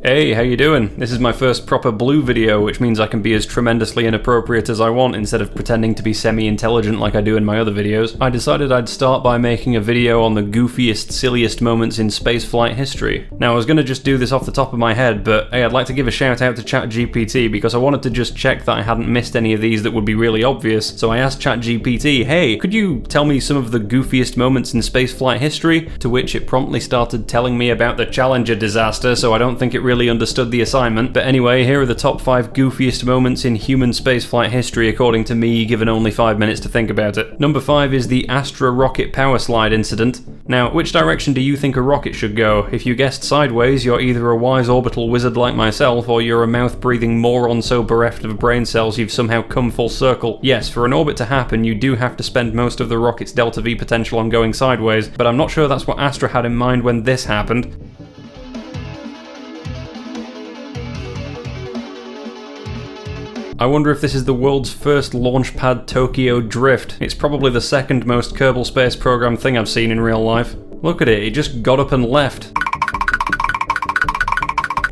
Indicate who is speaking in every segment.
Speaker 1: Hey, how you doing? This is my first proper blue video, which means I can be as tremendously inappropriate as I want instead of pretending to be semi-intelligent like I do in my other videos. I decided I'd start by making a video on the goofiest, silliest moments in spaceflight history. Now, I was going to just do this off the top of my head, but hey, I'd like to give a shout out to ChatGPT because I wanted to just check that I hadn't missed any of these that would be really obvious, so I asked ChatGPT, hey, could you tell me some of the goofiest moments in spaceflight history? To which it promptly started telling me about the Challenger disaster, so I don't think it really understood the assignment. But anyway, here are the top 5 goofiest moments in human spaceflight history according to me, given only 5 minutes to think about it. Number 5 is the Astra rocket power slide incident. Now, which direction do you think a rocket should go? If you guessed sideways, you're either a wise orbital wizard like myself, or you're a mouth-breathing moron so bereft of brain cells you've somehow come full circle. Yes, for an orbit to happen, you do have to spend most of the rocket's delta V potential on going sideways, but I'm not sure that's what Astra had in mind when this happened. I wonder if this is the world's first launchpad Tokyo drift. It's probably the second most Kerbal Space Program thing I've seen in real life. Look at it, he just got up and left.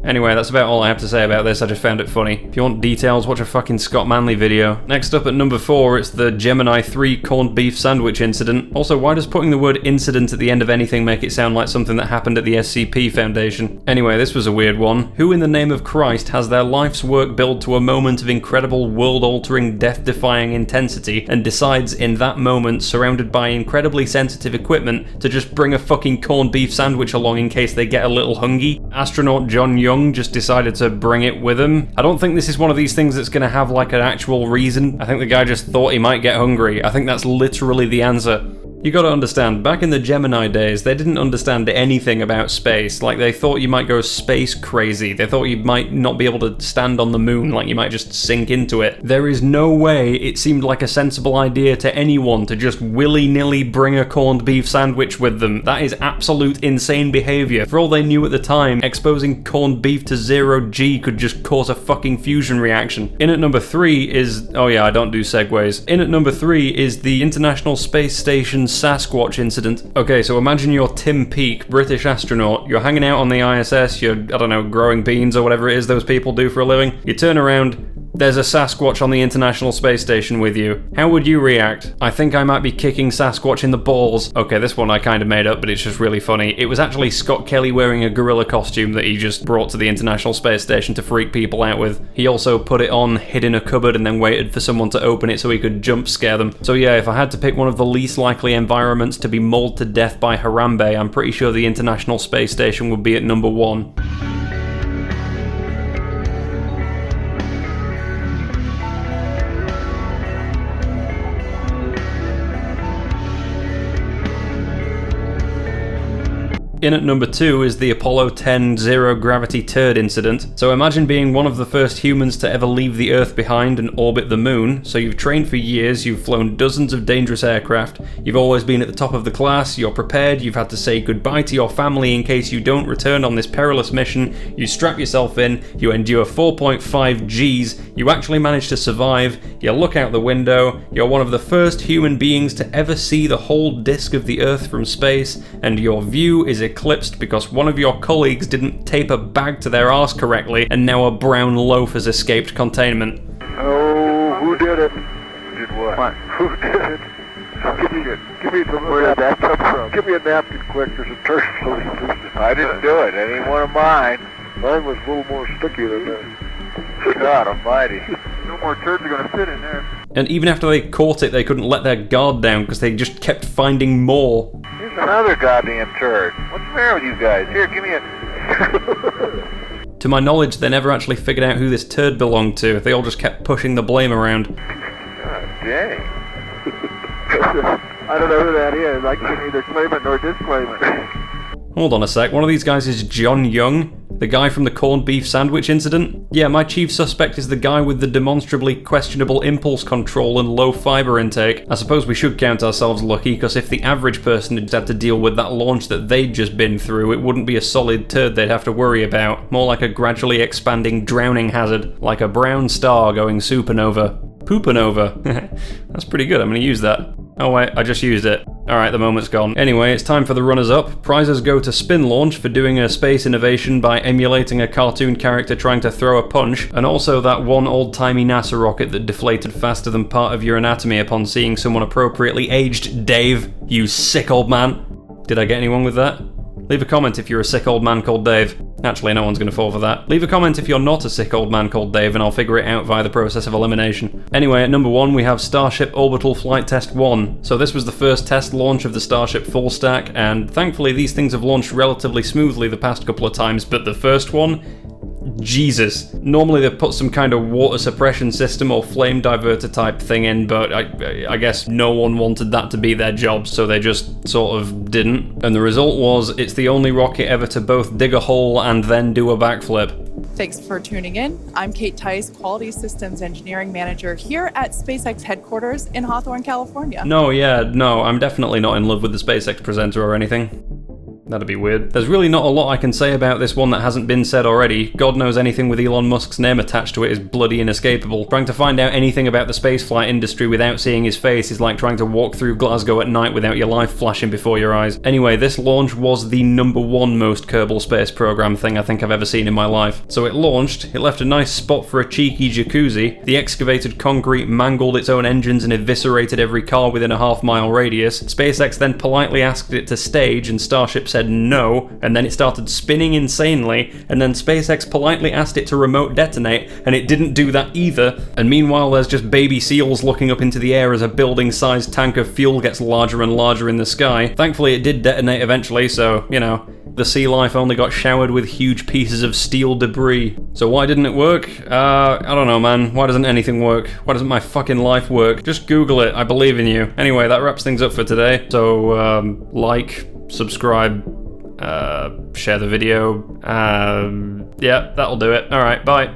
Speaker 1: Anyway, that's about all I have to say about this, I just found it funny. If you want details, watch a fucking Scott Manley video. Next up at number 4, it's the Gemini 3 corned beef sandwich incident. Also, why does putting the word incident at the end of anything make it sound like something that happened at the SCP Foundation? Anyway, this was a weird one. Who in the name of Christ has their life's work built to a moment of incredible world-altering, death-defying intensity and decides in that moment, surrounded by incredibly sensitive equipment, to just bring a fucking corned beef sandwich along in case they get a little hungry? Astronaut John Young just decided to bring it with him. I don't think this is one of these things that's going to have like an actual reason. I think the guy just thought he might get hungry. I think that's literally the answer. You gotta understand, back in the Gemini days, they didn't understand anything about space. Like, they thought you might go space crazy. They thought you might not be able to stand on the moon, like you might just sink into it. There is no way it seemed like a sensible idea to anyone to just willy-nilly bring a corned beef sandwich with them. That is absolute insane behavior. For all they knew at the time, exposing corned beef to 0G could just cause a fucking fusion reaction. In at number 3 is... oh yeah, I don't do segues. In at number 3 is the International Space Station Sasquatch incident. Okay, so imagine you're Tim Peake, British astronaut. You're hanging out on the ISS, you're, I don't know, growing beans or whatever it is those people do for a living. You turn around, there's a Sasquatch on the International Space Station with you. How would you react? I think I might be kicking Sasquatch in the balls. Okay, this one I kind of made up, but it's just really funny. It was actually Scott Kelly wearing a gorilla costume that he just brought to the International Space Station to freak people out with. He also put it on, hid in a cupboard, and then waited for someone to open it so he could jump scare them. So yeah, if I had to pick one of the least likely environments to be mauled to death by Harambe, I'm pretty sure the International Space Station would be at number 1. In at number 2 is the Apollo 10 zero-gravity turd incident. So imagine being one of the first humans to ever leave the Earth behind and orbit the moon. So you've trained for years, you've flown dozens of dangerous aircraft, you've always been at the top of the class, you're prepared, you've had to say goodbye to your family in case you don't return on this perilous mission, you strap yourself in, you endure 4.5 Gs, you actually manage to survive, you look out the window, you're one of the first human beings to ever see the whole disk of the Earth from space, and your view is eclipsed because one of your colleagues didn't tape a bag to their arse correctly, and now a brown loaf has escaped containment.
Speaker 2: Oh, who did it?
Speaker 3: Did what?
Speaker 2: What? Who did it? Give me some. Where did that come from? Give me a napkin quick. There's a turd floating through.
Speaker 3: I didn't do it. It ain't one of mine.
Speaker 2: Mine was a little more sticky than that.
Speaker 3: God almighty.
Speaker 2: No more turds are gonna fit in there.
Speaker 1: And even after they caught it, they couldn't let their guard down because they just kept finding more.
Speaker 3: Here's another goddamn turd. What's the matter with you guys? Here, give me a...
Speaker 1: To my knowledge, they never actually figured out who this turd belonged to. They all just kept pushing the blame around.
Speaker 3: God dang.
Speaker 2: I don't know who that is. I can neither claim it nor disclaim it.
Speaker 1: Hold on a sec, one of these guys is John Young? The guy from the corned beef sandwich incident? Yeah, my chief suspect is the guy with the demonstrably questionable impulse control and low fiber intake. I suppose we should count ourselves lucky, because if the average person had had to deal with that launch that they'd just been through, it wouldn't be a solid turd they'd have to worry about. More like a gradually expanding drowning hazard, like a brown star going supernova. Poopanova. That's pretty good, I'm gonna use that. Oh wait, I just used it. Alright, the moment's gone. Anyway, it's time for the runners-up. Prizes go to Spin Launch for doing a space innovation by emulating a cartoon character trying to throw a punch, and also that one old-timey NASA rocket that deflated faster than part of your anatomy upon seeing someone appropriately aged. Dave, you sick old man. Did I get anyone with that? Leave a comment if you're a sick old man called Dave. Actually, no one's going to fall for that. Leave a comment if you're not a sick old man called Dave, and I'll figure it out via the process of elimination. Anyway, at number 1 we have Starship Orbital Flight Test 1. So this was the first test launch of the Starship full stack, and thankfully these things have launched relatively smoothly the past couple of times, but the first one? Jesus. Normally they put some kind of water suppression system or flame diverter type thing in, but I guess no one wanted that to be their job, so they just sort of didn't. And the result was, it's the only rocket ever to both dig a hole and then do a backflip.
Speaker 4: Thanks for tuning in. I'm Kate Tice, Quality Systems Engineering Manager here at SpaceX headquarters in Hawthorne, California.
Speaker 1: No, I'm definitely not in love with the SpaceX presenter or anything. That'd be weird. There's really not a lot I can say about this one that hasn't been said already. God knows anything with Elon Musk's name attached to it is bloody inescapable. Trying to find out anything about the spaceflight industry without seeing his face is like trying to walk through Glasgow at night without your life flashing before your eyes. Anyway, this launch was the #1 most Kerbal Space Program thing I think I've ever seen in my life. So it launched, it left a nice spot for a cheeky jacuzzi, the excavated concrete mangled its own engines and eviscerated every car within a half-mile radius. SpaceX then politely asked it to stage and Starship said no, and then it started spinning insanely, and then SpaceX politely asked it to remote detonate, and it didn't do that either. And meanwhile there's just baby seals looking up into the air as a building-sized tank of fuel gets larger and larger in the sky. Thankfully it did detonate eventually, so, you know, the sea life only got showered with huge pieces of steel debris. So why didn't it work? I don't know, man. Why doesn't anything work? Why doesn't my fucking life work? Just Google it, I believe in you. Anyway, that wraps things up for today. So, like, subscribe, share the video. Yeah, that'll do it. Alright, bye.